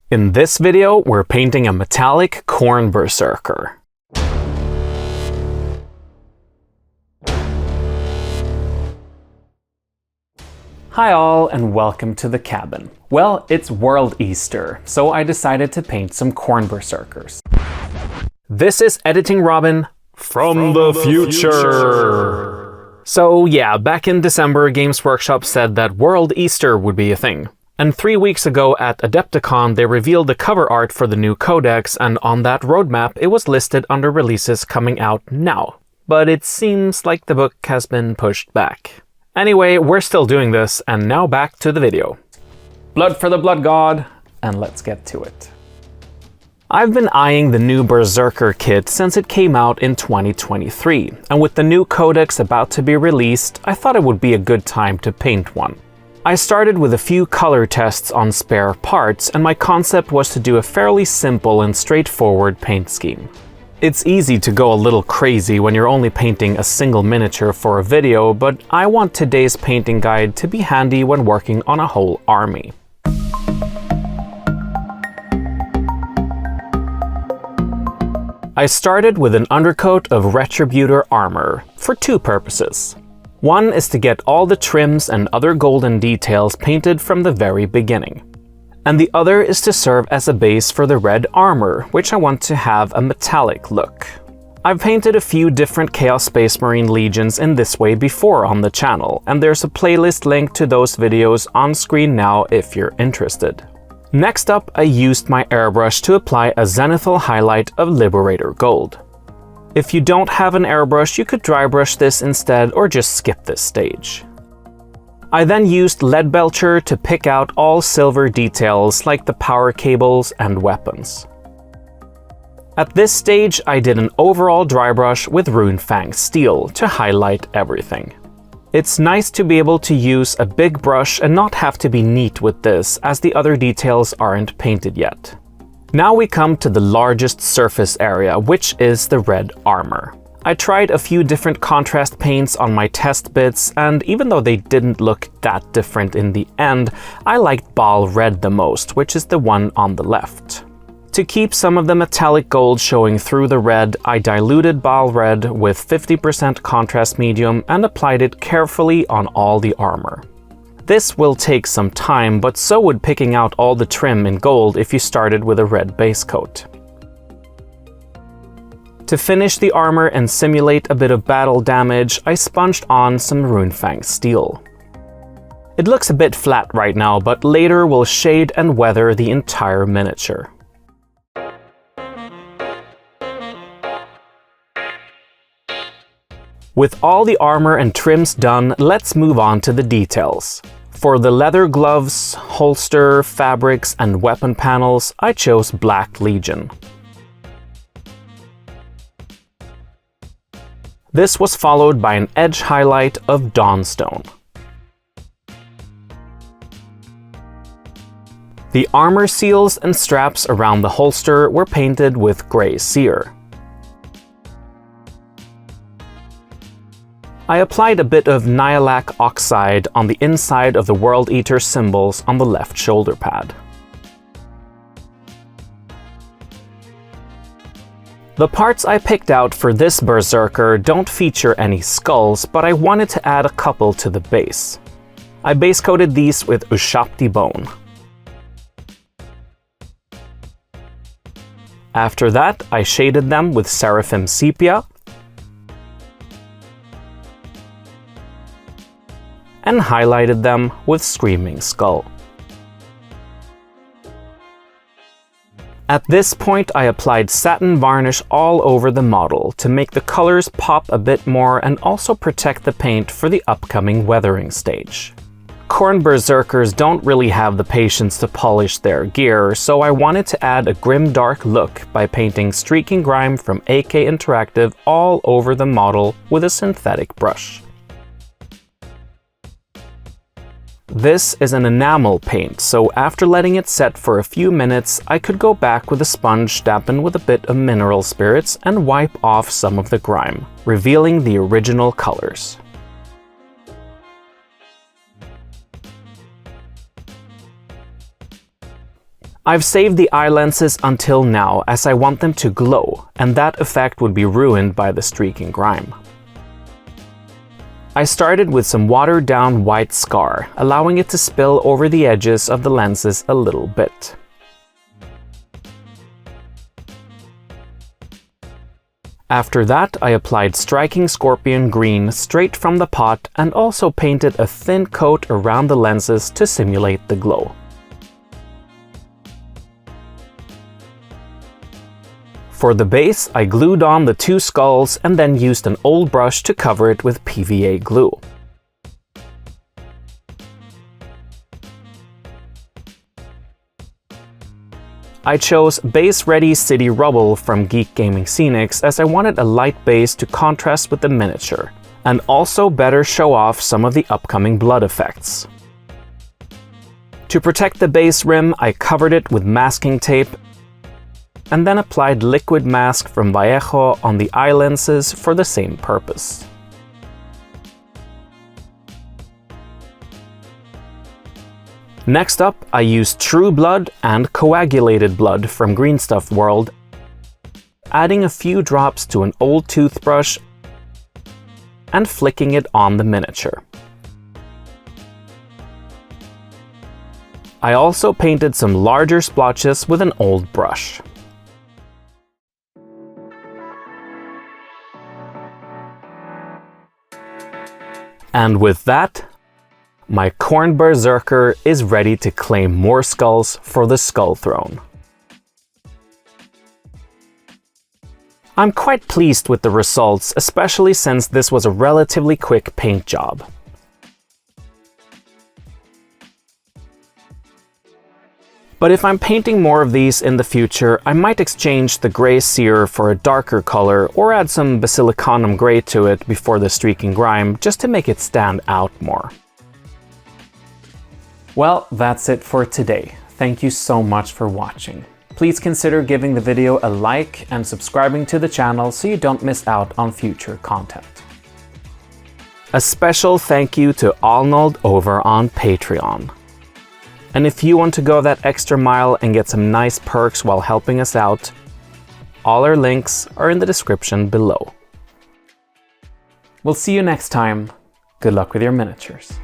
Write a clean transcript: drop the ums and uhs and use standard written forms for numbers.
In this video, we're painting a metallic Khorne Berzerker. Hi all, and welcome to the cabin. Well, it's World Easter, so I decided to paint some Khorne Berzerkers. This is Editing Robin from the future! So yeah, back in December, Games Workshop said that World Easter would be a thing. And 3 weeks ago at Adepticon, they revealed the cover art for the new codex, and on that roadmap it was listed under releases coming out now. But it seems like the book has been pushed back. Anyway, we're still doing this, and now back to the video. Blood for the Blood God, and let's get to it. I've been eyeing the new Berzerker kit since it came out in 2023, and with the new codex about to be released, I thought it would be a good time to paint one. I started with a few color tests on spare parts, and my concept was to do a fairly simple and straightforward paint scheme. It's easy to go a little crazy when you're only painting a single miniature for a video, but I want today's painting guide to be handy when working on a whole army. I started with an undercoat of Retributor armor for two purposes. One is to get all the trims and other golden details painted from the very beginning. And the other is to serve as a base for the red armor, which I want to have a metallic look. I've painted a few different Chaos Space Marine Legions in this way before on the channel, and there's a playlist link to those videos on screen now if you're interested. Next up, I used my airbrush to apply a zenithal highlight of Liberator Gold. If you don't have an airbrush, you could dry brush this instead or just skip this stage. I then used Lead Belcher to pick out all silver details like the power cables and weapons. At this stage, I did an overall dry brush with Runefang Steel to highlight everything. It's nice to be able to use a big brush and not have to be neat with this, as the other details aren't painted yet. Now we come to the largest surface area, which is the red armor. I tried a few different contrast paints on my test bits, and even though they didn't look that different in the end, I liked Bal Red the most, which is the one on the left. To keep some of the metallic gold showing through the red, I diluted Bal Red with 50% contrast medium and applied it carefully on all the armor. This will take some time, but so would picking out all the trim in gold if you started with a red base coat. To finish the armor and simulate a bit of battle damage, I sponged on some Runefang Steel. It looks a bit flat right now, but later we'll shade and weather the entire miniature. With all the armor and trims done, let's move on to the details. For the leather gloves, holster, fabrics, and weapon panels, I chose Black Legion. This was followed by an edge highlight of Dawnstone. The armor seals and straps around the holster were painted with Grey Seer. I applied a bit of Nihilakh Oxide on the inside of the World Eater symbols on the left shoulder pad. The parts I picked out for this Berzerker don't feature any skulls, but I wanted to add a couple to the base. I base coated these with Ushabti Bone. After that, I shaded them with Seraphim Sepia, and highlighted them with Screaming Skull. At this point, I applied satin varnish all over the model to make the colors pop a bit more and also protect the paint for the upcoming weathering stage. Khorne Berzerkers don't really have the patience to polish their gear, so I wanted to add a grim dark look by painting Streaking Grime from AK Interactive all over the model with a synthetic brush. This is an enamel paint, so after letting it set for a few minutes, I could go back with a sponge dampened with a bit of mineral spirits and wipe off some of the grime, revealing the original colors. I've saved the eye lenses until now as I want them to glow, and that effect would be ruined by the streaking grime. I started with some watered down white scar, allowing it to spill over the edges of the lenses a little bit. After that, I applied striking scorpion green straight from the pot and also painted a thin coat around the lenses to simulate the glow. For the base, I glued on the two skulls and then used an old brush to cover it with PVA glue. I chose Base Ready City Rubble from Geek Gaming Scenics as I wanted a light base to contrast with the miniature, and also better show off some of the upcoming blood effects. To protect the base rim, I covered it with masking tape and then applied liquid mask from Vallejo on the eye lenses for the same purpose. Next up, I used True Blood and Coagulated Blood from Green Stuff World, adding a few drops to an old toothbrush and flicking it on the miniature. I also painted some larger splotches with an old brush. And with that, my Khorne Berzerker is ready to claim more skulls for the Skull Throne. I'm quite pleased with the results, especially since this was a relatively quick paint job. But if I'm painting more of these in the future, I might exchange the grey cere for a darker color or add some basilicanum grey to it before the streaking grime just to make it stand out more. Well, that's it for today. Thank you so much for watching. Please consider giving the video a like and subscribing to the channel so you don't miss out on future content. A special thank you to Arnold over on Patreon. And if you want to go that extra mile and get some nice perks while helping us out, all our links are in the description below. We'll see you next time. Good luck with your miniatures.